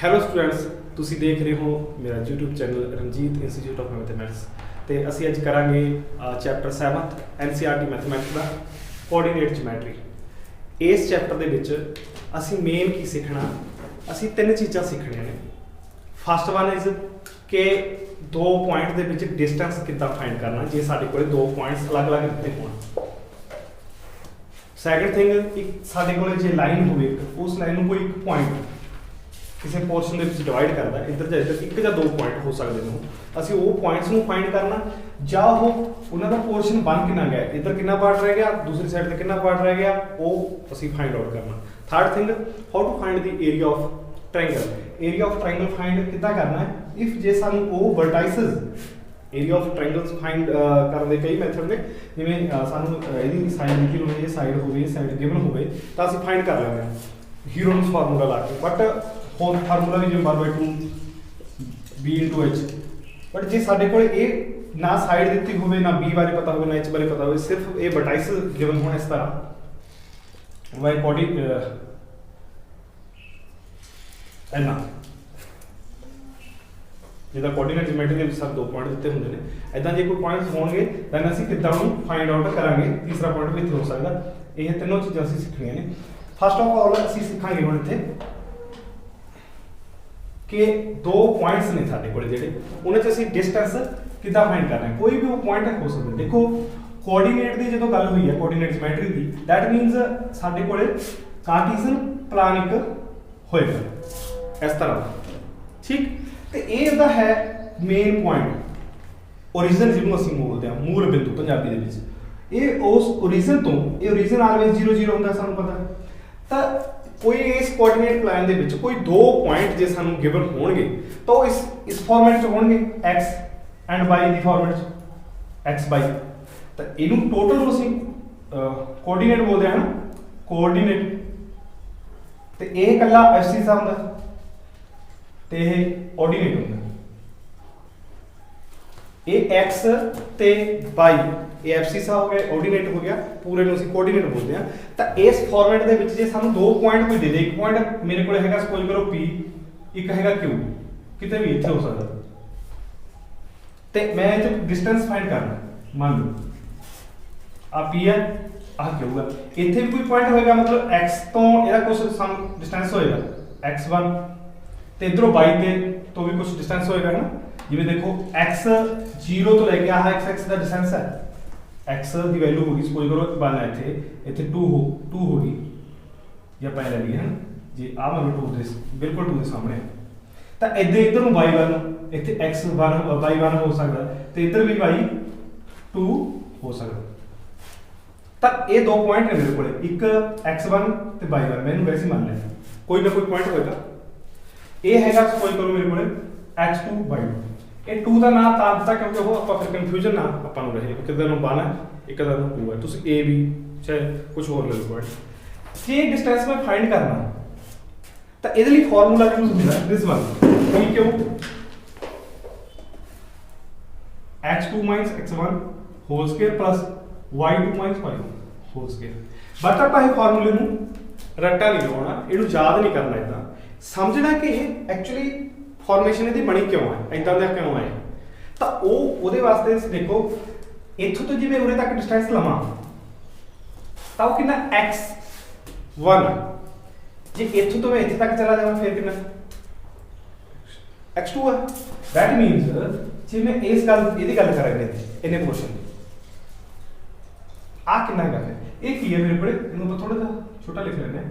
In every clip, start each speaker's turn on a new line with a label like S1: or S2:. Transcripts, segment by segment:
S1: Hello students, ਤੁਸੀਂ ਦੇਖ ਰਹੇ ਹੋ ਮੇਰਾ YouTube channel Ranjit institute of mathematics ਤੇ ਅਸੀਂ ਅੱਜ ਕਰਾਂਗੇ ਚੈਪਟਰ 7th NCERT ਮੈਥਮੈਟਿਕਸ ਦਾ ਕੋਆਰਡੀਨੇਟ ਜਿਓਮੈਟਰੀ। ਇਸ ਚੈਪਟਰ ਦੇ ਵਿੱਚ ਅਸੀਂ ਮੇਨ ਕੀ ਸਿੱਖਣਾ, ਅਸੀਂ ਤਿੰਨ ਚੀਜ਼ਾਂ ਸਿੱਖਣੀਆਂ ਨੇ। ਫਸਟ ਵਨ ਇਜ਼ ਕਿ ਦੋ ਪੁਆਇੰਟ ਦੇ ਵਿੱਚ ਡਿਸਟੈਂਸ ਕਿੱਦਾਂ ਫਾਈਂਡ ਕਰਨਾ ਜੇ ਸਾਡੇ ਕੋਲ ਦੋ ਪੁਆਇੰਟਸ ਅਲੱਗ-ਅਲੱਗ ਦਿੱਤੇ ਹੋਣ। ਸੈਕੰਡ ਥਿੰਗ, ਇੱਕ ਸਾਡੇ ਕੋਲ ਜੇ ਲਾਈਨ ਹੋਵੇ ਉਸ ਲਾਈਨ ਨੂੰ ਕੋਈ ਇੱਕ ਪੁਆਇੰਟ ਕਿਸੇ ਪੋਰਸ਼ਨ ਦੇ ਵਿੱਚ ਡਿਵਾਈਡ ਕਰਦਾ, ਇੱਧਰ ਜਾਂ ਇੱਧਰ ਇੱਕ ਜਾਂ ਦੋ ਪੁਆਇੰਟ ਹੋ ਸਕਦੇ ਨੇ, ਅਸੀਂ ਉਹ ਪੁਆਇੰਟਸ ਨੂੰ ਫਾਈਂਡ ਕਰਨਾ ਜਾਂ ਉਹ ਉਹਨਾਂ ਦਾ ਪੋਰਸ਼ਨ ਬਣ ਕਿੰਨਾ ਗਿਆ, ਇੱਧਰ ਕਿੰਨਾ ਪਾਰਟ ਰਹਿ ਗਿਆ, ਦੂਸਰੀ ਸਾਈਡ ਤੇ ਕਿੰਨਾ ਪਾਰਟ ਰਹਿ ਗਿਆ, ਉਹ ਅਸੀਂ ਫਾਈਂਡ ਆਊਟ ਕਰਨਾ। Third thing, how to find the area of triangle. Area of triangle find ਕਿੱਦਾਂ ਕਰਨਾ ਹੈ, ਇਫ ਜੇ ਸਾਨੂੰ ਉਹ vertices area of triangles find ਕਰਨ ਦੇ ਕਈ ਮੈਥਡ ਨੇ, ਜਿਵੇਂ ਸਾਨੂੰ ਇਹਦੀ ਸਾਈਡ ਲਿਖੀ ਹੋਵੇ, ਇਹ ਸਾਈਡ ਹੋਵੇ, ਇਹ ਸਾਈਡ ਗਿਵਨ ਹੋਵੇ ਤਾਂ ਅਸੀਂ ਫਾਈਂਡ ਕਰ ਲੈਂਦੇ ਹਾਂ ਹੀਰੋਨਸ ਫਾਰਮੂਲਾ ਲਾ ਕੇ। ਬਟ ਹੋਰ ਫਾਰਮੂਲਾ ਵੀ ਜਿਵੇਂ 1/2 b/h, ਬਟ ਜੇ ਸਾਡੇ ਕੋਲ ਇਹ ਨਾ ਸਾਈਡ ਦਿੱਤੀ ਹੋਵੇ, ਨਾ b ਬਾਰੇ ਪਤਾ ਹੋਵੇ, ਨਾ h ਬਾਰੇ ਪਤਾ ਹੋਵੇ, ਸਿਰਫ ਇਹ ਵਰਟਾਈਸਸ ਗਿਵਨ ਹੋਣ ਇਸ ਤਰ੍ਹਾਂ ਵਾਈ ਕੋਡੀ ਇੰਨਾ ਜਿਹਦਾ ਕੋਆਰਡੀਨੇਟ ਜਿਓਮੈਟਰੀ ਦੇ ਵਿੱਚ ਸਭ ਦੋ ਪੁਆਇੰਟ ਦਿੱਤੇ ਹੁੰਦੇ ਨੇ, ਇਦਾਂ ਜੇ ਕੋਈ ਪੁਆਇੰਟਸ ਹੋਣਗੇ ਤਾਂ ਅਸੀਂ ਕਿੱਦਾਂ ਉਹਨੂੰ ਫਾਈਂਡ ਆਊਟ ਕਰਾਂਗੇ। ਤੀਸਰਾ ਪੁਆਇੰਟ ਵੀ ਇੱਥੇ ਹੋ ਸਕਦਾ। ਇਹ ਤਿੰਨੋਂ ਚੀਜ਼ਾਂ ਅਸੀਂ ਸਿੱਖਣੀਆਂ ਨੇ। ਫਸਟ ਆਫ ਆਲ ਅਸੀਂ ਸਿੱਖਾਂਗੇ ਹੁਣ ਇੱਥੇ ਕਿ ਦੋ ਪੁਆਇੰਟਸ ਨੇ ਸਾਡੇ ਕੋਲ ਜਿਹੜੇ, ਉਹਨਾਂ 'ਚ ਅਸੀਂ ਡਿਸਟੈਂਸ ਕਿੱਦਾਂ ਫਾਈਂਡ ਕਰਨਾ ਹੈ। ਕੋਈ ਵੀ ਉਹ ਪੁਆਇੰਟ ਹੋ ਸਕਦਾ। ਦੇਖੋ ਕੋਆਰਡੀਨੇਟ ਦੀ ਜਦੋਂ ਗੱਲ ਹੋਈ ਹੈ, coordinate geometry the, that means ਸਾਡੇ ਕੋਲੇ ਕਾਰਟੀਜ਼ਨ ਪਲਾਨ ਇੱਕ ਹੋਏਗਾ ਇਸ ਤਰ੍ਹਾਂ, ਠੀਕ। ਤੇ ਇਹ ਇਹਦਾ ਹੈ ਮੇਨ ਪੁਆਇੰਟ, ਓਰੀਜਨ ਜਿਹਨੂੰ ਅਸੀਂ ਬੋਲਦੇ ਹਾਂ, ਮੂਲ ਬਿੰਦੂ ਪੰਜਾਬੀ ਦੇ ਵਿੱਚ। ਇਹ ਉਸ ਓਰੀਜਨ ਤੋਂ, ਇਹ ਓਰੀਜਨ ਆਲਵੇਜ਼ 0 0 ਹੁੰਦਾ, ਸਾਨੂੰ ਪਤਾ। ਤਾਂ ਕੋਈ ਇਸ ਕੋਆਰਡੀਨੇਟ ਪਲਾਨ ਦੇ ਵਿੱਚ ਕੋਈ ਦੋ ਪੁਆਇੰਟ ਜੇ ਸਾਨੂੰ ਗਿਵਨ ਹੋਣਗੇ ਤਾਂ ਉਹ ਇਸ ਫਾਰਮੈਟ 'ਚ ਹੋਣਗੇ, x and y the format 'ਚ, x y। ਤਾਂ ਇਹਨੂੰ ਟੋਟਲ ਨੂੰ ਅਸੀਂ ਕੋਆਰਡੀਨੇਟ ਬੋਲਦੇ ਹਾਂ, ਕੋਆਰਡੀਨੇਟ। ਤੇ ਇਹ ਇਕੱਲਾ ਐਬਸਿਸ ਹੁੰਦਾ ਤੇ ਇਹ ਆਰਡੀਨੇਟ ਹੁੰਦਾ। ਇਹ x ਤੇ y, ਇਹ ਐਬਸਿਸ ਹੋ ਗਿਆ, ਆਰਡੀਨੇਟ ਹੋ ਗਿਆ, ਪੂਰੇ ਨੂੰ ਅਸੀਂ ਕੋਆਰਡੀਨੇਟ ਬੋਲਦੇ ਹਾਂ। ਤਾਂ ਇਸ ਫਾਰਮੈਟ ਦੇ ਵਿੱਚ ਜੇ ਸਾਨੂੰ ਦੋ ਪੁਆਇੰਟ ਕੋਈ ਦੇ ਦੇ, ਇੱਕ ਪੁਆਇੰਟ ਮੇਰੇ ਕੋਲ ਹੈਗਾ ਸਪੋਜ਼ ਕਰੋ p, ਇੱਕ ਹੈਗਾ q, ਕਿਤੇ ਵੀ ਇੱਥੇ ਹੋ ਸਕਦਾ, ਤੇ ਮੈਂ ਇੱਥੇ ਡਿਸਟੈਂਸ ਫਾਈਂਡ ਕਰਨਾ। ਮੰਨ ਲਓ ਆ p ਹੈ, ਆਹ q ਹੈ, ਇੱਥੇ ਵੀ ਕੋਈ ਪੁਆਇੰਟ ਹੋਏਗਾ, ਮਤਲਬ x ਤੋਂ ਇਹਦਾ ਕੁਝ ਸਮ ਡਿਸਟੈਂਸ ਹੋਏਗਾ x1, ਤੇ ਇਧਰੋਂ y ਤੇ ਤੋਂ ਵੀ ਕੁਝ ਡਿਸਟੈਂਸ ਹੋਏਗਾ ਨਾ। ਜਿਵੇਂ ਦੇਖੋ x 0 ਤੋਂ ਲੈ ਕੇ ਆਹ x ਦਾ ਡਿਸਟੈਂਸ ਹੈ, x ਦੀ ਵੈਲਿਊ ਹੋਗੀ ਸਪੋਜ਼ ਕਰੋ 1 ਹੈ, ਇੱਥੇ 2 ਹੋ ਗਈ, ਜਾਂ ਪੈ ਲੈ ਲਈ ਹੈ ਨਾ, ਜੇ ਆਹ ਮਤਲਬ 2 ਦੇ ਬਿਲਕੁਲ 2 ਦੇ ਸਾਹਮਣੇ। ਤਾਂ ਇੱਧਰ ਨੂੰ y1, ਇੱਥੇ x1 y1 ਹੋ ਸਕਦਾ, ਤੇ ਇੱਧਰ ਵੀ y2 ਹੋ ਸਕਦਾ। ਤਾਂ ਇਹ ਦੋ ਪੁਆਇੰਟ ਨੇ ਮੇਰੇ ਕੋਲੇ, ਇੱਕ x1 ਤੇ y1, ਮੈਨੂੰ ਵੈਸੇ ਮੰਨ ਲਿਆ ਕੋਈ ਨਾ ਕੋਈ ਪੁਆਇੰਟ ਹੋਏਗਾ। ਇਹ ਹੈਗਾ ਸਪੋਜ਼ ਕਰੋ ਮੇਰੇ ਕੋਲੇ x2 y2। ਇਹ 2 ਦਾ ਨਾਮ ਤਾਂ ਦਿੱਤਾ ਕਿਉਂਕਿ ਉਹ ਆਪਾਂ ਫਿਰ ਕਨਫਿਊਜ਼ਨ ਨਾ ਆਪਾਂ ਨੂੰ ਰਹੇ, ਇੱਕ ਦਾ ਨਾਮ 1 ਹੈ, ਇੱਕ ਦਾ ਨਾਮ 2 ਹੈ, ਤੁਸੀਂ a b ਚਾਹੇ ਕੁਝ ਹੋਰ ਲੈ ਲਓ ਪੁਆਇੰਟ। ਜੇ ਡਿਸਟੈਂਸ ਮੈਂ ਫਾਈਂਡ ਕਰਨਾ ਤਾਂ ਇਹਦੇ ਲਈ ਫਾਰਮੂਲਾ ਯੂਜ਼ ਹੁੰਦਾ ਦਿਸ ਵਨ, ਕਿਉਂ x2 x1 whole square plus y2 y1 whole square. But ਆਪਾਂ ਇਹ ਫਾਰਮੂਲੇ ਨੂੰ ਰੱਟਾ ਨਹੀਂ ਲਾਉਣਾ, ਇਹਨੂੰ ਯਾਦ ਨਹੀਂ ਕਰਨਾ, ਇਦਾਂ ਸਮਝਣਾ ਕਿ ਇਹ ਐਕਚੁਅਲੀ ਫਾਰਮੇਸ਼ਨ ਇਹਦੀ ਬਣੀ ਕਿਉਂ ਹੈ, ਇਦਾਂ ਦਾ ਕਿਉਂ ਹੈ। ਤਾਂ ਉਹਦੇ ਵਾਸਤੇ ਦੇਖੋ, ਇੱਥੋਂ ਤੋਂ ਜਿਵੇਂ ਉਰੇ ਤੱਕ ਡਿਸਟੈਂਸ ਲਵਾਂ ਤਾਂ ਉਹ ਕਿੰਨਾ x1, ਜੇ ਇੱਥੋਂ ਤੋਂ ਮੈਂ ਇੱਥੇ ਤੱਕ ਚਲਾ ਜਾਵਾਂ ਫਿਰ ਕਿੰਨਾ x2 ਹੈ। ਦੈਟ ਮੀਨਸ ਜੇ ਮੈਂ ਇਹਦੀ ਗੱਲ ਕਰਾਂਗੇ, ਇਹਨੇ ਪੋਰਸ਼ਨ ਆ ਕਿੰਨਾ ਹੈਗਾ, ਇਹ ਕੀ ਹੈ ਮੇਰੇ ਕੋਲ, ਇਹਨੂੰ ਆਪਾਂ ਥੋੜਾ ਜਿਹਾ ਛੋਟਾ ਲਿਖ ਲੈਂਦੇ ਹਾਂ।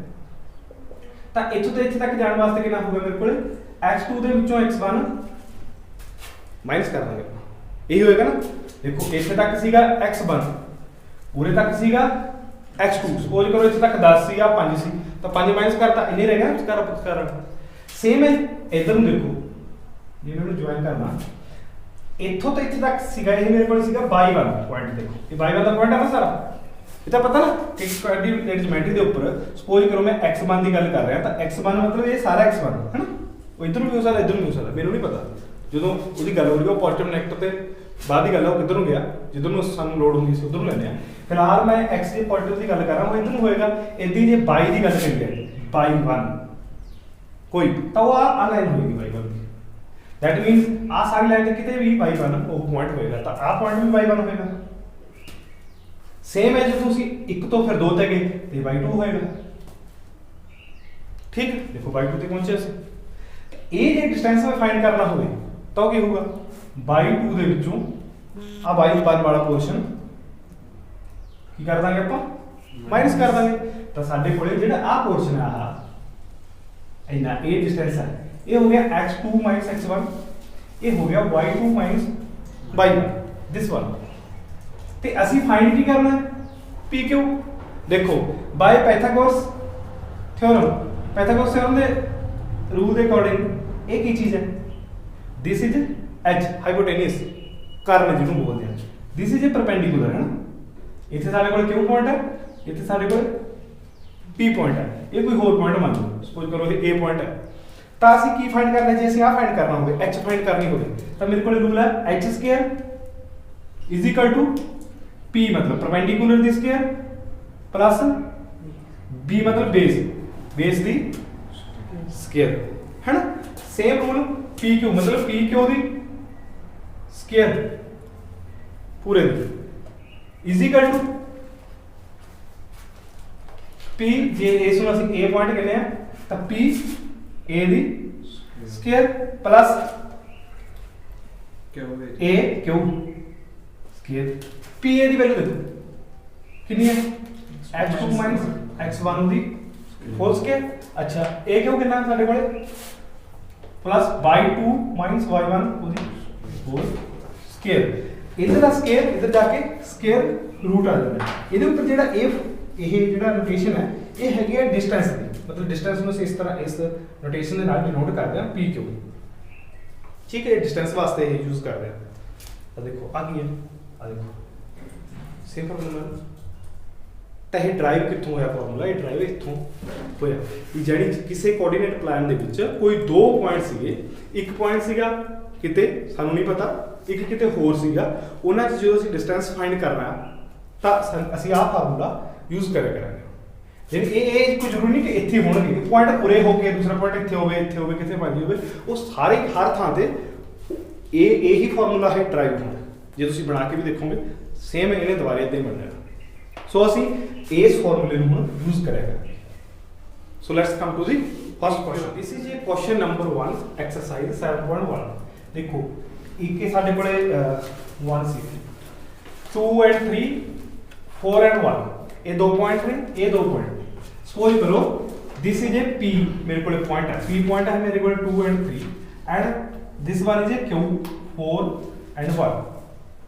S1: ਤਾਂ ਇੱਥੋਂ ਤੋਂ ਇੱਥੇ ਤੱਕ ਜਾਣ ਵਾਸਤੇ ਕਿੰਨਾ ਹੋਊਗਾ ਮੇਰੇ ਕੋਲ, x2 ਦੇ ਵਿੱਚੋਂ x1 ਮਾਈਨਸ ਕਰ ਦਾਂਗੇ, ਇਹੀ ਹੋਏਗਾ ਨਾ। ਦੇਖੋ ਇੱਥੇ ਤੱਕ ਸੀਗਾ x1, ਉਰੇ ਤੱਕ ਸੀਗਾ x2, ਸਪੋਜ਼ ਕਰੋ ਇੱਥੇ ਤੱਕ 10 ਸੀ, ਆ 5 ਸੀ, ਤਾਂ 5 ਮਾਈਨਸ ਕਰਤਾ, ਇੰਨੇ ਰਹਿ ਗਿਆ ਵਿਚਕਾਰ। ਸੇਮ ਹੈ ਇੱਧਰ ਨੂੰ, ਦੇਖੋ ਜੇ ਮੈਂ ਇਹਨੂੰ ਜੁਆਇਨ ਕਰਨਾ, ਇੱਥੋਂ ਤੋਂ ਇੱਥੇ ਤੱਕ ਸੀਗਾ, ਇਹ ਮੇਰੇ ਕੋਲ ਸੀਗਾ y1 ਪੁਆਇੰਟ। ਦੇਖੋ ਇਹ y1 ਦਾ ਪੁਆਇੰਟ ਹੈ ਨਾ ਸਾਰਾ, ਇਹ ਤਾਂ ਪਤਾ ਨਾ ਕਿ ਕੋਆਰਡੀਨੇਟ ਜਿਓਮੈਟਰੀ ਦੇ ਉੱਪਰ ਸਪੋਜ਼ ਕਰੋ ਮੈਂ x1 ਦੀ ਗੱਲ ਕਰ ਰਿਹਾ, ਤਾਂ x1 ਮਤਲਬ ਇਹ ਸਾਰਾ x1 ਹੈ ਨਾ, ਉਹ ਇੱਧਰ ਨੂੰ ਵੀ ਹੋ ਸਕਦਾ, ਇੱਧਰ ਨੂੰ ਵੀ ਹੋ ਸਕਦਾ, ਮੈਨੂੰ ਨਹੀਂ ਪਤਾ। ਜਦੋਂ ਉਹਦੀ ਗੱਲ ਹੋ ਰਹੀ ਉਹ ਪੋਜ਼ਿਟਿਵ ਨੈਗੇਟਿਵ ਤੇ ਬਾਅਦ ਦੀ ਗੱਲ ਹੈ, ਉਹ ਕਿੱਧਰ ਨੂੰ ਗਿਆ, ਜਿੱਧਰ ਨੂੰ ਸਾਨੂੰ ਲੋਡ ਹੁੰਦੀ ਸੀ ਉਧਰ ਨੂੰ ਲੈਂਦੇ ਆ। ਫਿਲਹਾਲ ਮੈਂ x ਦੇ ਪੋਜ਼ਿਟਿਵ ਦੀ ਗੱਲ ਕਰ ਰਹਾ, ਉਹ ਇੱਧਰ ਨੂੰ ਹੋਏਗਾ। ਇੱਦੀ ਜੇ y ਦੀ ਗੱਲ ਕਰੀਏ, y1 कोई तो वो आ लाइन होगी y1 की दैट मींस आ सारी लाइन ते किते भी y1 वो पॉइंट होएगा तो आ पॉइंट भी y1 होएगा सेम है जो तुसी एक तो फिर दो ते गए ते y2 होएगा ठीक देखो y2 ते पहुंचे से ये जे डिस्टेंस में फाइंड करना होवे तो ਕੀ ਹੋਊਗਾ y2 ਦੇ ਵਿੱਚੋਂ ਆ y1 ਵਾਲਾ ਪੋਰਸ਼ਨ ਕੀ ਕਰ ਦਾਂਗੇ ਆਪਾਂ ਮਾਈਨਸ ਕਰ ਦਾਂਗੇ ਤਾਂ ਸਾਡੇ ਕੋਲੇ ਜਿਹੜਾ ਆ ਪੋਰਸ਼ਨ ਆ ਆ ਇੰਨਾ ਇਹ ਡਿਸਟੈਂਸ ਹੈ ਇਹ ਹੋ ਗਿਆ x2 x1 ਇਹ ਹੋ ਗਿਆ y2 y1 ਦਿਸ ਵਨ ਤੇ ਅਸੀਂ ਫਾਈਂਡ ਕੀ ਕਰਨਾ ਹੈ pq ਦੇਖੋ ਬਾय ਪਾਇਥਾਗੋਰਸ ਥਿयोरम ਦੇ ਰੂਲ ਦੇ ਅਕੋਰਡਿੰਗ ਇਹ ਕੀ ਚੀਜ਼ ਹੈ दिस इज h हाइपोटेन्यूस कर्न ਜਿਹਨੂੰ ਬੋਲਦੇ ਆ दिस इज परपेंडिकुलर है ना ਇੱਥੇ ਸਾਡੇ ਕੋਲ q ਪੁਆਇੰਟ ਹੈ ਇੱਥੇ ਸਾਡੇ ਕੋਲ p ਪੁਆਇੰਟ ਹੈ ਇਹ ਕੋਈ ਹੋਰ ਪੁਆਇੰਟ ਮੰਨ ਲਓ ਸਪੋਜ਼ ਕਰੋ ਇਹ a ਪੁਆਇੰਟ ਹੈ ਤਾਂ ਅਸੀਂ ਕੀ ਫਾਈਂਡ ਕਰਨਾ ਜੇ ਅਸੀਂ ਆ ਫਾਈਂਡ ਕਰਨਾ ਹੋਵੇ h ਫਾਈਂਡ ਕਰਨੀ ਹੋਵੇ ਤਾਂ ਮੇਰੇ ਕੋਲ ਰੂਲ ਹੈ h square is equal to p मतलब परपेंडिकुलर ਦੀ ਸਕੁਅਰ ਪਲੱਸ b मतलब बेस ਦੀ ਸਕੁਅਰ है ना सेम रूल pq मतलब pq ਦੀ ਸਕੁਅਰ ਪੂਰੇ ਇਜ਼ ਇਕੁਅਲ ਟੂ p ਜੇ ਇਸ ਨੂੰ ਅਸੀਂ a ਪੁਆਇੰਟ ਕਹਿੰਦੇ ਆ ਤਾਂ p a the square plus a q square p a the value ਦੇਖੋ ਕਿੰਨੀ ਹੈ x2 x1 ਦੀ होल स्क्वायर अच्छा a क्यों कितना है ਸਾਡੇ ਕੋਲੇ प्लस y2 y1 ਉਹਦੀ होल स्क्वायर ਇਧਰ ਦਾ ਸਕੁਅਰ ਇਧਰ ਜਾ ਕੇ ਸਕੁਅਰ ਰੂਟ ਆ ਜਾਂਦਾ ਇਹਦੇ ਉੱਪਰ ਜਿਹੜਾ ਇਹ ਜਿਹੜਾ ਨੋਟੇਸ਼ਨ ਹੈ ਇਹ ਹੈਗੀ ਹੈ ਡਿਸਟੈਂਸ ਦੀ ਮਤਲਬ ਡਿਸਟੈਂਸ ਨੂੰ ਅਸੀਂ ਇਸ ਤਰ੍ਹਾਂ ਇਸ ਨੋਟੇਸ਼ਨ ਦੇ ਨਾਲ ਡਿਨੋਟ ਕਰਦੇ ਹਾਂ pq ਠੀਕ ਹੈ ਡਿਸਟੈਂਸ ਵਾਸਤੇ ਇਹ ਯੂਜ਼ ਕਰਦੇ ਹਾਂ ਤਾਂ ਦੇਖੋ ਆ ਕੀ ਹੈ ਆ ਦੇਖੋ ਸਿੰਪਲ ਨੰਬਰ ਤਾਂ ਇਹ ਡਰਾਈਵ ਕਿੱਥੋਂ ਹੋਇਆ ਫਾਰਮੂਲਾ ਇਹ ਡਰਾਈਵ ਇੱਥੋਂ ਹੋਇਆ ਕਿ ਜਿਹੜੀ ਕਿਸੇ ਕੋਆਰਡੀਨੇਟ ਪਲਾਨ ਦੇ ਵਿੱਚ ਕੋਈ ਦੋ ਪੁਆਇੰਟ ਸੀਗੇ ਇੱਕ ਪੁਆਇੰਟ ਸੀਗਾ ਕਿਤੇ ਸਾਨੂੰ ਨਹੀਂ ਪਤਾ ਇੱਕ ਕਿਤੇ ਹੋਰ ਸੀਗਾ ਉਹਨਾਂ 'ਚ ਜਦੋਂ ਅਸੀਂ ਡਿਸਟੈਂਸ ਫਾਈਂਡ ਕਰਨਾ ਤਾਂ ਅਸੀਂ ਆਹ ਫਾਰਮੂਲਾ ਯੂਜ਼ ਕਰਿਆ ਕਰਾਂਗੇ ਜਿਵੇਂ ਇਹ ਕੋਈ ਜ਼ਰੂਰੀ ਨਹੀਂ ਕਿ ਇੱਥੇ ਹੋਣਗੇ ਪੁਆਇੰਟ ਉਰੇ ਹੋ ਕੇ ਦੂਸਰਾ ਪੁਆਇੰਟ ਇੱਥੇ ਹੋਵੇ ਕਿਤੇ ਭਾਜੀ ਹੋਵੇ ਉਹ ਸਾਰੇ ਹਰ ਥਾਂ ਤੇ ਇਹੀ ਫਾਰਮੂਲਾ ਹੈ ਡਰਾਈਵ ਹੋਣਾ ਜੇ ਤੁਸੀਂ ਬਣਾ ਕੇ ਵੀ ਦੇਖੋਗੇ ਸੇਮ ਇਹਨੇ ਦੁਬਾਰੇ ਇੱਦਾਂ ਹੀ ਬਣਨਾ ਸੋ ਅਸੀਂ ਇਸ ਫਾਰਮੂਲੇ ਨੂੰ ਹੁਣ ਯੂਜ਼ ਕਰਾਂਗੇ so let's come to the first question this is ਇਹ ਕੁਐਸਚਨ ਨੰਬਰ 1 ਐਕਸਰਸਾਈਜ਼ 7.1 ਦੇਖੋ ਇੱਕ ਸਾਡੇ ਕੋਲੇ 1 ਸੀ 2 and 3 4 and 1 ਇਹ ਦੋ ਪੁਆਇੰਟ ਨੇ ਇਹ ਦੋ ਪੁਆਇੰਟ ਸਪੋਜ਼ ਕਰੋ ਦਿਸ ਇਜ਼ ਇਹ p ਮੇਰੇ ਕੋਲੇ ਪੁਆਇੰਟ ਹੈ p ਪੁਆਇੰਟ ਹੈ ਮੇਰੇ ਕੋਲੇ 2 and 3 and this one is a q 4 and 1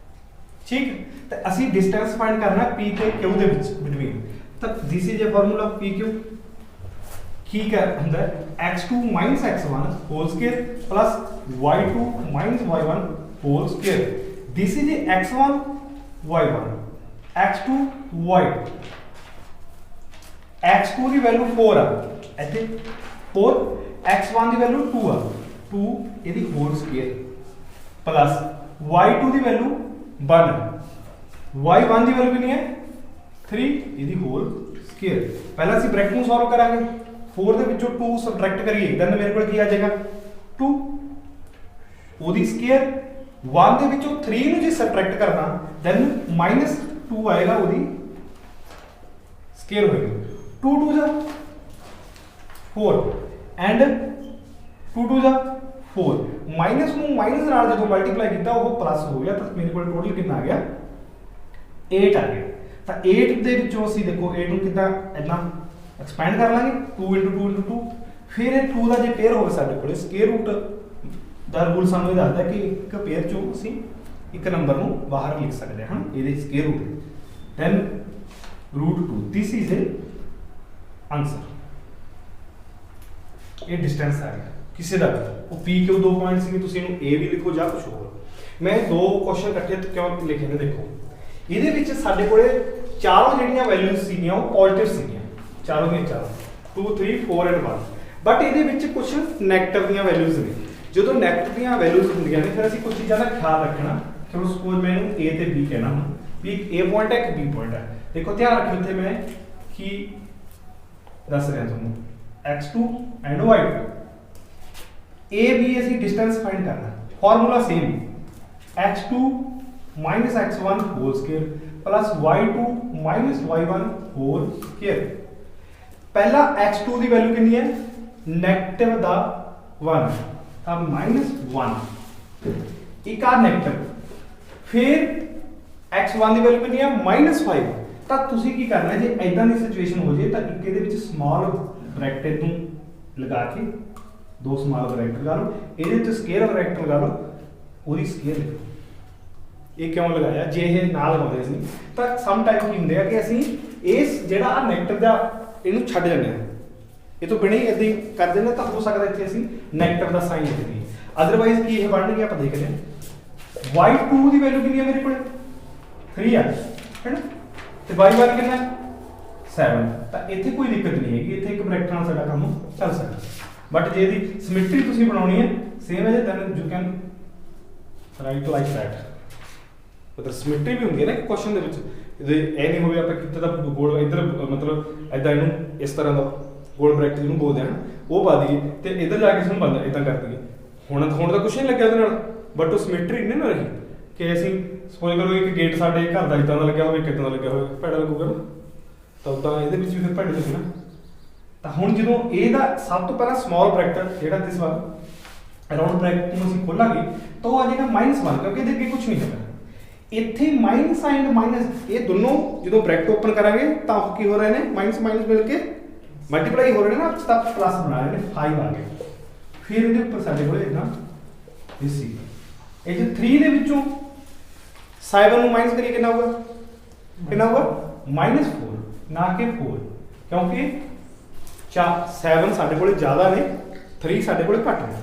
S1: ठीक तो ਅਸੀਂ डिस्टेंस फाइंड करना p ਤੇ q ਦੇ ਵਿੱਚ ਬਿਟਵੀਨ ਤਾਂ this is a formula of pq ਕੀ ਕਰ ਹੁੰਦਾ x2 x1 whole square plus y2 y1 whole square this is a x1 y1 x2 y2 x2 the value 4 ਆ ਇੱਥੇ 4 x1 ਦੀ value 2 ਆ 2 ਇਹਦੀ whole square plus y2 ਦੀ value 1 y1 ਦੀ value ਕਿੰਨੀ ਹੈ 3 ਇਹਦੀ whole square ਪਹਿਲਾਂ ਅਸੀਂ ਬ੍ਰੈਕਟ ਨੂੰ ਸੋਲਵ ਕਰਾਂਗੇ 4 ਦੇ ਵਿੱਚੋਂ 2 ਸਬਟ੍ਰੈਕਟ ਕਰੀਏ ਦੈਨ ਮੇਰੇ ਕੋਲ ਕੀ ਆ ਜਾਏਗਾ 2 ਉਹਦੀ ਸਕੁਅਰ 1 ਦੇ ਵਿੱਚੋਂ 3 ਨੂੰ ਜੇ ਸਬਟ੍ਰੈਕਟ ਕਰਨਾ ਦੈਨ -2 ਆਏਗਾ ਉਹਦੀ ਸਕੁਅਰ ਹੋਏਗਾ 2 2 ਜਾ 4 ਐਂਡ 2 2 ਜਾ 4 ਮਾਈਨਸ ਨੂੰ ਮਾਈਨਸ ਨਾਲ ਜਦੋਂ ਮਲਟੀਪਲਾਈ ਕੀਤਾ ਉਹ ਪਲੱਸ ਹੋ ਗਿਆ ਤਾਂ ਮੇਰੇ ਕੋਲ ਟੋਟਲ ਕਿੰਨਾ ਆ ਗਿਆ 8 ਆ ਗਿਆ ਤਾਂ 8 ਦੇ ਵਿੱਚੋਂ ਅਸੀਂ ਦੇਖੋ 8 ਨੂੰ ਕਿੱਦਾਂ ਇਦਾਂ ਐਕਸਪੈਂਡ ਕਰ ਲਾਂਗੇ 2 2 2 ਫਿਰ ਇਹ 2 ਦਾ ਜੇ ਪੇਅਰ ਹੋਵੇ ਸਾਡੇ ਕੋਲੇ ਸਕੁਅਰ ਰੂਟ ਦਾ ਰੂਲ ਸਾਨੂੰ ਇਹ ਦੱਸਦਾ ਕਿ ਇੱਕ ਪੇਅਰ ਚੋਂ ਅਸੀਂ ਇੱਕ ਨੰਬਰ ਨੂੰ ਬਾਹਰ ਲਿਖ ਸਕਦੇ ਹਾਂ ਇਹਦੇ square root then √2 this is a answer ਇਹ ਡਿਸਟੈਂਸ ਆ ਗਿਆ ਕਿਸੇ ਦਾ ਉਹ p ਕਿਉਂ ਦੋ ਪੁਆਇੰਟ ਸੀਗੇ ਤੁਸੀਂ ਇਹਨੂੰ a ਵੀ ਲਿਖੋ ਜਾਂ ਕੁਝ ਹੋਰ ਮੈਂ ਦੋ ਕੁਐਸਚਨ ਇਕੱਠੇ ਕਿਉਂ ਲਿਖੇ ਨੇ ਦੇਖੋ ਇਹਦੇ ਵਿੱਚ ਸਾਡੇ ਕੋਲੇ ਚਾਰੋਂ ਜਿਹੜੀਆਂ ਵੈਲਿਊਜ਼ ਸੀਗੀਆਂ ਉਹ ਪੋਜ਼ਿਟਿਵ ਸੀਗੀਆਂ ਚਾਰੋਂ ਦੀਆਂ ਚਾਰੋਂ 2 3 4 ਐਂਡ 1 ਬਟ ਇਹਦੇ ਵਿੱਚ ਕੁਝ ਨੈਗੇਟਿਵ ਦੀਆਂ ਵੈਲਿਊਜ਼ ਨੇ ਜਦੋਂ ਨੈਗੇਟਿਵ ਦੀਆਂ ਵੈਲਿਊਜ਼ ਹੁੰਦੀਆਂ ਨੇ ਫਿਰ ਅਸੀਂ ਕੁਝ ਚੀਜ਼ਾਂ ਦਾ ਖਿਆਲ ਰੱਖਣਾ ਚਲੋ ਸਪੋਜ਼ ਮੈਂ ਇਹਨੂੰ a ਤੇ b ਕਹਿਣਾ ਹਾਂ ਵੀ ਇੱਕ a ਪੁਆਇੰਟ ਹੈ ਇੱਕ b ਪੁਆਇੰਟ ਹੈ ਦੇਖੋ ਧਿਆਨ ਰੱਖਿਓ ਇੱਥੇ ਮੈਂ ਕੀ ਦੱਸ ਰਿਹਾ ਤੁਹਾਨੂੰ x2 and y2 A B ਅਸੀਂ डिस्टेंस फाइंड करना formula same x2 minus x1 whole square plus y2 minus y1 whole square पहला x2 की वैल्यू कितनी है नेगेटिव दा 1 ਤਾਂ -1 एक आ नेगेटिव फिर x1 ਦੀ ਵੈਲਿਊ ਕਿੰਨੀ ਹੈ -5 ਤਾਂ ਤੁਸੀਂ ਕੀ ਕਰਨਾ ਜੇ ਐਦਾਂ ਦੀ ਸਿਚੁਏਸ਼ਨ ਹੋ ਜੇ ਤਾਂ ਇੱਕ ਇਹਦੇ ਵਿੱਚ ਸਮਾਲ ਬ੍ਰੈਕਟ ਨੂੰ ਲਗਾ ਕੇ ਦੋ ਸਮਾਲ ਬ੍ਰੈਕਟ ਲਗਾ ਲਓ ਇਹਦੇ ਵਿੱਚ ਸਕੁਅਰ ਬ੍ਰੈਕਟ ਲਗਾ ਲਓ ਉਹਦੀ ਸਕੁਅਰ ਲਿਖੋ ਇਹ ਕਿਉਂ ਲਗਾਇਆ ਜੇ ਇਹ ਨਾ ਲਗਾਉਂਦੇ ਸੀ ਤਾਂ ਸਮ ਟਾਈਮ ਕੀ ਹੁੰਦੇ ਆ ਕਿ ਅਸੀਂ ਇਸ ਜਿਹੜਾ ਆ ਨੈਗੇਟਿਵ ਦਾ ਇਹਨੂੰ ਛੱਡ ਜਾਂਦੇ ਆ ਇਹ ਤੋਂ ਬਿਨਾਂ ਹੀ ਇਦਾਂ ਕਰ ਦਿੰਦੇ ਤਾਂ ਹੋ ਸਕਦਾ ਇੱਥੇ ਅਸੀਂ ਨੈਗੇਟਿਵ ਦਾ ਸਾਈਨ ਲਿਖ ਦਈਏ ਅਦਰਵਾਈਜ਼ ਕੀ ਇਹ ਬਣਨਗੇ ਆਪਾਂ ਦੇਖਦੇ ਹਾਂ y2 ਦੀ ਵੈਲਿਊ ਕਿੰਨੀ ਹੈ ਮੇਰੇ ਕੋਲ 3 ਹੈ ਹੈਨਾ ਤੇ y1 ਕਿੰਨਾ 7 ਤਾਂ ਇੱਥੇ ਕੋਈ ਦਿੱਕਤ ਨਹੀਂ ਹੈਗੀ ਇੱਥੇ ਇੱਕ ਬ੍ਰੈਕਟ ਨਾਲ ਸਾਡਾ ਕੰਮ ਚੱਲ ਸਕਦਾ ਬਟ ਜੇ ਇਹਦੀ ਸਿਮੈਟਰੀ ਤੁਸੀਂ ਬਣਾਉਣੀ ਹੈ ਸੇਮ ਹੈ then you can write like that ਮਤਲਬ ਸਿਮੈਟਰੀ ਵੀ ਹੁੰਦੀ ਹੈ ਨਾ ਕੁਐਸਚਨ ਦੇ ਵਿੱਚ ਇਹ ਨਹੀਂ ਹੋਵੇ ਆਪਾਂ ਕਿਤੇ ਦਾ ਗੋਲ ਇੱਧਰ ਮਤਲਬ ਐਦਾਂ ਇਹਨੂੰ ਇਸ ਤਰ੍ਹਾਂ ਦਾ ਗੋਲ ਬ੍ਰੈਕਟ ਜਿਹਨੂੰ ਬੋਲਦੇ ਆ ਉਹ ਪਾ ਦਈਏ ਤੇ ਇੱਧਰ ਜਾ ਕੇ ਸਾਨੂੰ ਬੰਦਾ ਇਦਾਂ ਕਰ ਦਈਏ ਹੁਣ ਤਾਂ ਕੁਝ ਨਹੀਂ ਲੱਗਿਆ ਉਹਦੇ ਨਾਲ ਬਟ ਉਹ ਸਿਮੈਟਰੀ ਨਹੀਂ ਨਾ ਰਹੀ ਕਿ ਅਸੀਂ ਸਪੋਜ਼ ਕਰੋ ਇੱਕ ਗੇਟ ਸਾਡੇ ਘਰ ਦਾ ਇਦਾਂ ਦਾ ਲੱਗਿਆ ਹੋਵੇ ਕਿਦਾਂ ਦਾ ਲੱਗਿਆ ਹੋਵੇ ਭੈੜਾ ਲੱਗੂਗਾ ਨਾ ਤਾਂ ਉਦਾਂ ਇਹਦੇ ਵਿੱਚ ਵੀ ਫਿਰ ਭੈੜੇ ਲੱਗਣਾ ਤਾਂ ਹੁਣ ਜਦੋਂ ਇਹਦਾ ਸਭ ਤੋਂ ਪਹਿਲਾਂ ਸਮਾਲ ਬ੍ਰੈਕਟ ਜਿਹੜਾ ਦਿਸ ਵਾਲਾ ਅਰਾਊਂਡ ਬ੍ਰੈਕਟ ਨੂੰ ਅਸੀਂ ਖੋਲਾਂਗੇ ਤਾਂ ਉਹ ਆ ਜਾਏਗਾ -1 ਕਿਉਂਕਿ ਇਹਦੇ ਅੱਗੇ ਕੁਝ ਨਹੀਂ ਹੈਗਾ ਇੱਥੇ ਮਾਈਨਸ ਐਂਡ ਮਾਈਨਸ ਇਹ ਦੋਨੋਂ ਜਦੋਂ ਬ੍ਰੈਕਟ ਓਪਨ ਕਰਾਂਗੇ ਤਾਂ ਉਹ ਕੀ ਹੋ ਰਹੇ ਨੇ ਮਾਈਨਸ ਮਾਈਨਸ ਮਿਲ ਕੇ ਮਲਟੀਪਲਾਈ ਹੋ ਰਹੇ ਨੇ ਨਾ ਤਾਂ ਪਲੱਸ ਬਣਾ ਰਹੇ ਨੇ 5 ਆ ਗਏ ਫਿਰ ਇਹਦੇ ਉੱਪਰ ਸਾਡੇ ਕੋਲ ਇਦਾਂ ਇਹ ਸੀ ਇਹ ਜੇ 3 ਦੇ ਵਿੱਚੋਂ 7 ਨੂੰ ਮਾਈਨਸ ਕਰੀਏ ਕਿੰਨਾ ਹੋਊਗਾ -4 ਨਾ ਕਿ 4 ਕਿਉਂਕਿ 7 ਸਾਡੇ ਕੋਲ ਜ਼ਿਆਦਾ ਨੇ 3 ਸਾਡੇ ਕੋਲ ਘੱਟ ਨੇ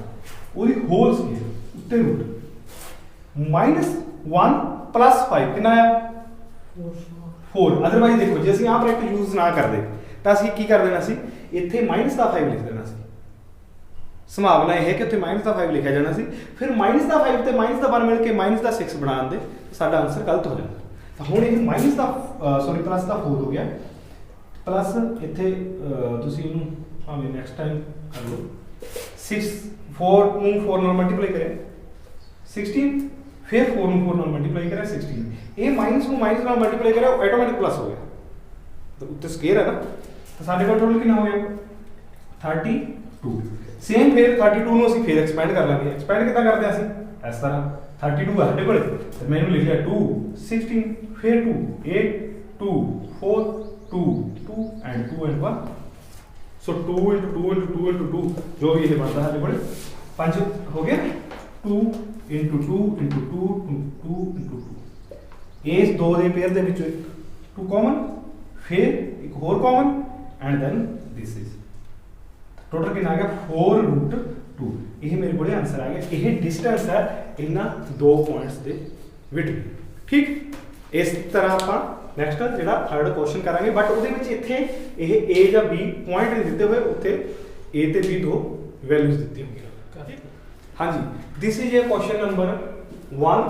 S1: ਉਹਦੀ ਹੋਲ ਸਕੁਅਰ ਉੱਤੇ ਰੂਟ -1 + 5 ਕਿੰਨਾ ਆਇਆ 4 ਅਦਰਵਾਈਜ਼ ਦੇਖੋ ਜੇ ਅਸੀਂ ਆਹ ਬ੍ਰੈਕਟ ਯੂਜ਼ ਨਾ ਕਰਦੇ ਤਾਂ ਅਸੀਂ ਕੀ ਕਰ ਦੇਣਾ ਸੀ ਇੱਥੇ -5 ਲਿਖ ਦੇਣਾ ਸੀ ਸੰਭਾਵਨਾ ਇਹ ਹੈ ਕਿ ਉੱਥੇ -5 ਲਿਖਿਆ ਜਾਣਾ ਸੀ ਫਿਰ -5 ਤੇ -1 ਮਿਲ ਕੇ -6 ਬਣਾਉਣ ਦੇ ਸਾਡਾ ਆਨਸਰ ਗਲਤ ਹੋ ਜਾਂਦਾ ਤਾਂ ਹੁਣ ਇਹ ਪਲੱਸ ਦਾ 4 ਹੋ ਗਿਆ ਪਲੱਸ ਇੱਥੇ ਤੁਸੀਂ ਇਹਨੂੰ ਭਾਵੇਂ ਨੈਕਸਟ ਟਾਈਮ ਕਰ ਲਓ 4 ਨੂੰ 4 ਨਾਲ ਮਲਟੀਪਲਾਈ ਕਰਿਆ 16 फिर 4 ਨੂੰ 4 ਨਾਲ ਮਲਟੀਪਲਾਈ ਕਰਿਆ 16 ਇਹ ਮਾਈਨਸ ਨੂੰ ਮਾਈਨਸ ਨਾਲ ਮਲਟੀਪਲਾਈ ਕਰਿਆ ਆਟੋਮੈਟਿਕ ਪਲੱਸ ਹੋ ਗਿਆ ਤਾਂ ਉੱਤੇ ਸਕੁਅਰ ਹੈ ਨਾ ਤਾਂ ਸਾਡੇ ਕੋਲ ਟੋਟਲ ਕਿੰਨਾ ਹੋ ਗਿਆ 32 ਸੇਮ ਫਿਰ 32 ਨੂੰ ਅਸੀਂ ਫਿਰ ਐਕਸਪੈਂਡ ਕਰ ਲਾਂਗੇ ਐਕਸਪੈਂਡ ਕਿੱਦਾਂ ਕਰਦੇ ਅਸੀਂ ਇਸ ਤਰ੍ਹਾਂ 32 ਹੈ ਸਾਡੇ ਕੋਲ ਤੇ ਮੈਂ ਇਹਨੂੰ ਲਿਖ ਲਿਆ 2 16 ਫਿਰ 2 8 2 4 2 2 and 2 and 1 so 2 into 2 into 2 into 2 ਜੋ ਵੀ ਇਹ ਬਣਦਾ ਸਾਡੇ ਕੋਲ 5 ਹੋ ਗਿਆ 2 into 2 into 2 2 into 2 ਇਸ ਦੋ ਦੇ ਪੇਅਰ ਦੇ ਵਿੱਚੋਂ ਇੱਕ 2 ਕਾਮਨ ਫਿਰ ਇੱਕ ਹੋਰ common and then this is total ਕਿੰਨਾ ਆ ਗਿਆ 4√2 ਇਹ ਮੇਰੇ ਕੋਲੇ ਆਨਸਰ ਆ ਗਿਆ ਇਹ ਡਿਸਟੈਂਸ ਹੈ ਇਹਨਾਂ ਦੋ ਪੁਆਇੰਟਸ ਦੇ ਵਿੱਚ ਠੀਕ ਇਸ ਤਰ੍ਹਾਂ ਆਪਾਂ ਨੈਕਸਟ ਜਿਹੜਾ ਥਰਡ ਕੁਐਸਚਨ ਕਰਾਂਗੇ ਬਟ ਉਹਦੇ ਵਿੱਚ ਇੱਥੇ ਇਹ a ਜਾਂ b ਪੁਆਇੰਟ ਨਹੀਂ ਦਿੱਤੇ ਹੋਏ ਉੱਥੇ a ਤੇ b ਦੋ ਵੈਲਿਊਜ਼ ਦਿੱਤੀਆਂ ਹੋਈਆਂ ਹਾਂਜੀ this is a question number 1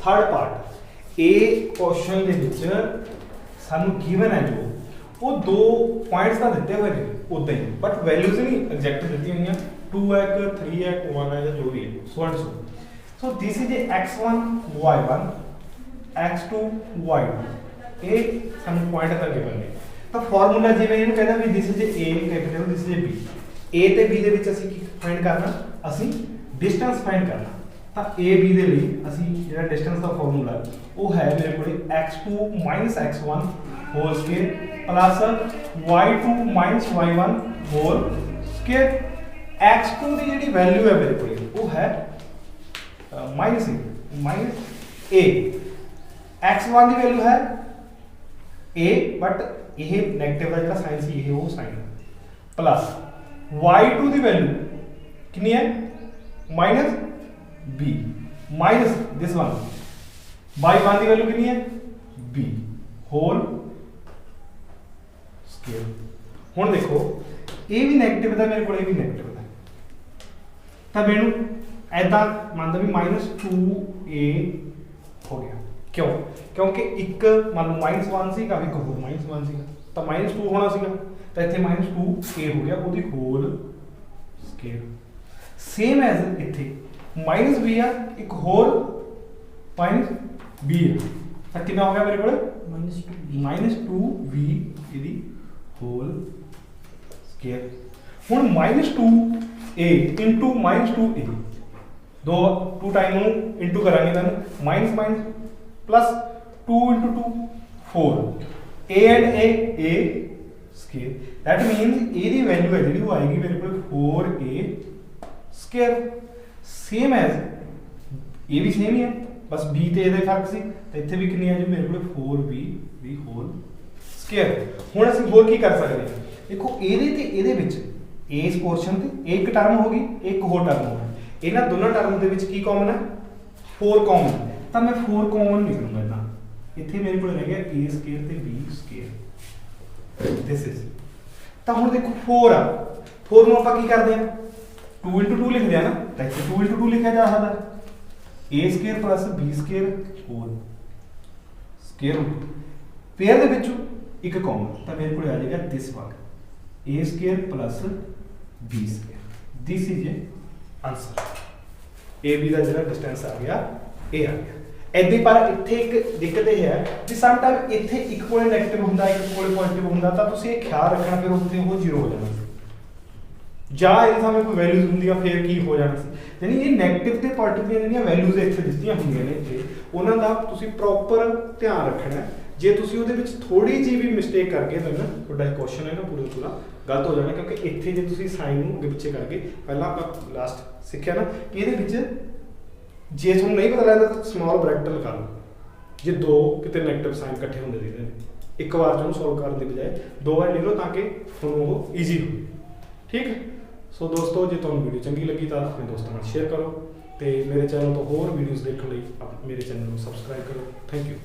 S1: third part ਇਹ ਕੁਐਸਚਨ ਦੇ ਵਿੱਚ ਸਾਨੂੰ ਗਿਵਨ ਹੈ ਜੋ ਉਹ ਦੋ ਪੁਆਇੰਟਸ ਤਾਂ ਦਿੱਤੇ ਹੋਏ ਨੇ ਉਦਾਂ ਹੀ ਬਟ ਵੈਲਿਊਜ਼ ਨਹੀਂ ਐਗਜ਼ੈਕਟ ਦਿੱਤੀਆਂ ਹੋਈਆਂ 2 ਹੈ 3 ਹੈ 1 ਹੈ ਜਾਂ ਜੋ ਵੀ ਹੈ so and so this is a x1 y1 x2 y2 ਇਹ ਸਾਨੂੰ ਪੁਆਇੰਟ ਤਾਂ ਗਿਵਨ ਨੇ ਤਾਂ ਫਾਰਮੂਲਾ ਜਿਵੇਂ ਇਹਨੂੰ ਕਹਿੰਦਾ ਵੀ ਦਿਸ ਇਜ਼ a ਨੂੰ capital this is b a ਤੇ b ਦੇ ਵਿੱਚ ਅਸੀਂ ਕੀ ਫਾਈਂਡ ਕਰਨਾ ਅਸੀਂ ਡਿਸਟੈਂਸ ਫਾਈਂਡ ਕਰਨਾ ਤਾਂ a b ਦੇ ਲਈ ਅਸੀਂ ਜਿਹੜਾ ਡਿਸਟੈਂਸ ਦਾ ਫਾਰਮੂਲਾ ਉਹ ਹੈ ਮੇਰੇ ਕੋਲ x2 x1 whole square plus y2 y1 whole square x2 ਦੀ ਜਿਹੜੀ ਵੈਲਿਊ ਹੈ ਮੇਰੇ ਕੋਲ ਉਹ ਹੈ minus a x1 the value ਹੈ a ਬਟ ਇਹ ਨੈਗੇਟਿਵ ਦਾ ਜਿਹੜਾ ਸਾਈਨ ਸੀ ਇਹ ਉਹ ਸਾਈਨ ਪਲੱਸ y2 ਦੀ ਵੈਲਿਊ ਕਿੰਨੀ ਹੈ minus b minus this one y1 the value ਕਿੰਨੀ ਹੈ b ਹੋਲ ਸਕੁਅਰ ਹੁਣ ਦੇਖੋ ਇਹ ਵੀ ਨੈਗੇਟਿਵ ਦਾ ਮੇਰੇ ਕੋਲ ਇਹ ਵੀ ਨੈਗੇਟਿਵ ਦਾ ਤਾਂ ਮੈਨੂੰ ਐਦਾਂ ਮੰਨਦਾ ਵੀ -2a ਹੋ ਗਿਆ ਕਿਉਂ ਕਿਉਂਕਿ ਇੱਕ ਮੰਨ ਲਓ -1 ਸੀਗਾ ਇੱਕ ਹੋਰ -1 ਸੀਗਾ ਤਾਂ -2 ਹੋਣਾ ਸੀਗਾ ਤਾਂ ਇੱਥੇ -2a ਹੋ ਗਿਆ ਉਹਦੀ ਹੋਲ ਸਕੁਅਰ सेम एज इत्थे माइनस बी आ एक होर माइनस बी है तो कितना हो गया मेरे को -2v ਇਹਦੀ होल स्केयर ਹੁਣ -2a into -2a दो टू टाइम इंटू करांगे then minus minus plus 2 into 2 4 a and a square that means a the value है ਜਿਹੜੀ ਉਹ ਆਏਗੀ ਮੇਰੇ ਕੋਲ 4a स्केयर सेम एज ये भी सेम ही है बस b ਤੇ ਇਹਦੇ ਫਰਕ ਸੀ ਤੇ ਇੱਥੇ ਵੀ ਕਿੰਨੀ ਆ ਜੀ ਮੇਰੇ ਕੋਲ 4b ਹੋਲ ਸਕੁਅਰ ਹੁਣ ਅਸੀਂ ਹੋਰ ਕੀ ਕਰ ਸਕਦੇ ਹਾਂ ਦੇਖੋ ਇਹਦੇ ਤੇ ਇਹਦੇ ਵਿੱਚ ਇਸ ਪੋਰਸ਼ਨ ਤੇ ਇੱਕ ਟਰਮ ਹੋਗੀ ਇੱਕ ਹੋਰ ਟਰਮ ਹੋਗੀ ਇਹਨਾਂ ਦੋਨਾਂ ਟਰਮ ਦੇ ਵਿੱਚ ਕੀ ਕਾਮਨ ਹੈ 4 ਕਾਮਨ ਤਾਂ ਮੈਂ 4 ਕਾਮਨ ਲਿਖ ਲੂੰਗਾ ਇਹਨਾਂ ਇੱਥੇ ਮੇਰੇ ਕੋਲ ਰਹਿ ਗਿਆ a ਸਕੁਅਰ ਤੇ b ਸਕੁਅਰ ਦਿਸ ਇਜ਼ ਤਾਂ ਹੁਣ ਦੇਖੋ 4 ਆ 4 ਨੂੰ ਆਪਾਂ ਕੀ ਕਰਦੇ ਆ 2 into 2 ਲਿਖਦੇ ਆ ਨਾ ਤਾਂ ਇੱਥੇ 2 into 2 ਲਿਖਿਆ ਜਾ ਸਕਦਾ a square plus b square whole square root pair ਦੇ ਵਿੱਚੋਂ ਇੱਕ ਕਾਮਨ ਤਾਂ ਮੇਰੇ ਕੋਲ ਆ ਜਾਏਗਾ this work a square plus b square this is a answer ab ਦਾ ਜਿਹੜਾ ਡਿਸਟੈਂਸ ਆ ਗਿਆ ਇਹ ਆ ਗਿਆ ਐਦਾਂ ਪਰ ਇੱਥੇ ਇੱਕ ਦਿੱਕਤ ਇਹ ਹੈ ਕਿ ਸਮ ਟਾਈਮ ਇੱਥੇ ਇੱਕ ਕੋਲੇ ਨੈਗੇਟਿਵ ਹੁੰਦਾ ਇੱਕ ਕੋਲੇ ਪੋਜ਼ਿਟਿਵ ਹੁੰਦਾ ਤਾਂ ਤੁਸੀਂ ਇਹ ਖਿਆਲ ਰੱਖਣਾ ਫਿਰ ਉੱਥੇ ਉਹ 0 ਹੋ ਜਾਣਾ ਜਾਂ ਇਹ ਸਾਹਮਣੇ ਕੋਈ ਵੈਲਿਊਜ਼ ਹੁੰਦੀਆਂ ਫਿਰ ਕੀ ਹੋ ਜਾਣਾ ਸੀ ਯਾਨੀ ਇਹ ਨੈਗੇਟਿਵ ਤੇ ਪੋਜ਼ਿਟਿਵ ਦੀਆਂ ਜਿਹੜੀਆਂ ਵੈਲਿਊਜ਼ ਇੱਥੇ ਦਿੱਤੀਆਂ ਹੁੰਦੀਆਂ ਨੇ ਇੱਥੇ ਉਹਨਾਂ ਦਾ ਤੁਸੀਂ ਪ੍ਰੋਪਰ ਧਿਆਨ ਰੱਖਣਾ ਜੇ ਤੁਸੀਂ ਉਹਦੇ ਵਿੱਚ ਥੋੜੀ ਜਿਹੀ ਵੀ ਮਿਸਟੇਕ ਕਰਕੇ ਤਾਂ ਨਾ ਤੁਹਾਡਾ ਇਹ ਕੁਐਸਚਨ ਹੈ ਨਾ ਪੂਰਾ ਗਲਤ ਹੋ ਜਾਣਾ ਕਿਉਂਕਿ ਇੱਥੇ ਜੇ ਤੁਸੀਂ ਸਾਈਨ ਨੂੰ ਅੱਗੇ ਪਿੱਛੇ ਕਰਕੇ ਪਹਿਲਾਂ ਆਪਾਂ ਲਾਸਟ ਸਿੱਖਿਆ ਨਾ ਕਿ ਇਹਦੇ ਵਿੱਚ ਜੇ ਤੁਹਾਨੂੰ ਨਹੀਂ ਪਤਾ ਲੱਗਦਾ ਤਾਂ ਸਮਾਲ ਬ੍ਰੈਕਟ ਲਗਾ ਲਓ ਜੇ ਦੋ ਕਿਤੇ ਨੈਗੇਟਿਵ ਸਾਈਨ ਇਕੱਠੇ ਹੁੰਦੇ ਦਿਖਦੇ ਨੇ ਇੱਕ ਵਾਰ ਚ ਉਹਨੂੰ ਸੋਲਵ ਕਰਨ ਦੀ ਬਜਾਏ ਦੋ ਵਾਰ ਲਿਖ ਲਓ ਤਾਂ ਕਿ ਤੁਹਾਨੂੰ ਉਹ ਈਜ਼ੀ ਹੋਵੇ ਠੀਕ ਹੈ ਸੋ ਦੋਸਤੋ ਜੇ ਤੁਹਾਨੂੰ ਵੀਡੀਓ ਚੰਗੀ ਲੱਗੀ ਤਾਂ ਆਪਣੇ ਦੋਸਤਾਂ ਨਾਲ ਸ਼ੇਅਰ ਕਰੋ ਤੇ ਮੇਰੇ ਚੈਨਲ ਤੋਂ ਹੋਰ ਵੀਡੀਓਜ਼ ਦੇਖਣ ਲਈ ਮੇਰੇ ਚੈਨਲ ਨੂੰ ਸਬਸਕ੍ਰਾਈਬ ਕਰੋ ਥੈਂਕ ਯੂ